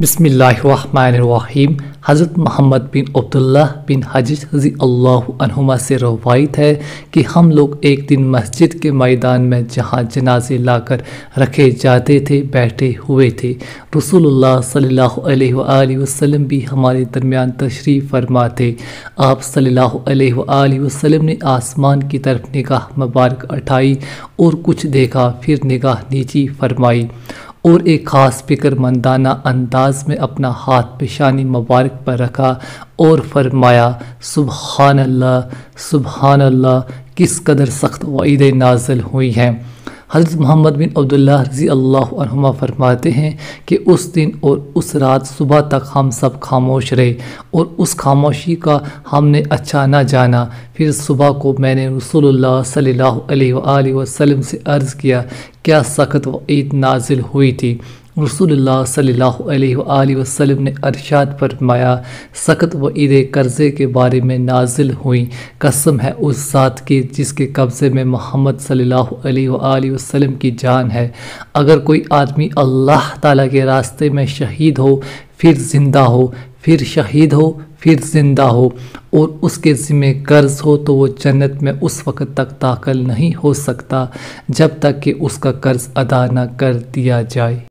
بسم اللہ الرحمن الرحیم۔ حضرت محمد بن عبداللہ بن حجج رضی اللہ عنہما سے روایت ہے کہ ہم لوگ ایک دن مسجد کے میدان میں جہاں جنازے لا کر رکھے جاتے تھے بیٹھے ہوئے تھے۔ رسول اللہ صلی اللہ علیہ وآلہ وسلم بھی ہمارے درمیان تشریف فرما تھے۔ آپ صلی اللہ علیہ وآلہ وسلم نے آسمان کی طرف نگاہ مبارک اٹھائی اور کچھ دیکھا، پھر نگاہ نیچی فرمائی اور ایک خاص فکر مندانہ انداز میں اپنا ہاتھ پیشانی مبارک پر رکھا اور فرمایا، سبحان اللہ، سبحان اللہ، کس قدر سخت وعیدیں نازل ہوئی ہیں۔ حضرت محمد بن عبداللہ رضی اللہ عنہما فرماتے ہیں کہ اس دن اور اس رات صبح تک ہم سب خاموش رہے اور اس خاموشی کا ہم نے اچھا نہ جانا۔ پھر صبح کو میں نے رسول اللہ صلی اللہ علیہ وآلہ وسلم سے عرض کیا، کیا سخت وعید نازل ہوئی تھی؟ رسول اللہ صلی اللہ علیہ وآلہ وسلم نے ارشاد فرمایا، سخت وعیدیں قرضے کے بارے میں نازل ہوئیں۔ قسم ہے اس ذات کی جس کے قبضے میں محمد صلی اللہ علیہ وآلہ وسلم کی جان ہے، اگر کوئی آدمی اللہ تعالیٰ کے راستے میں شہید ہو، پھر زندہ ہو، پھر شہید ہو، پھر زندہ ہو اور اس کے ذمہ قرض ہو تو وہ جنت میں اس وقت تک داخل نہیں ہو سکتا جب تک کہ اس کا قرض ادا نہ کر دیا جائے۔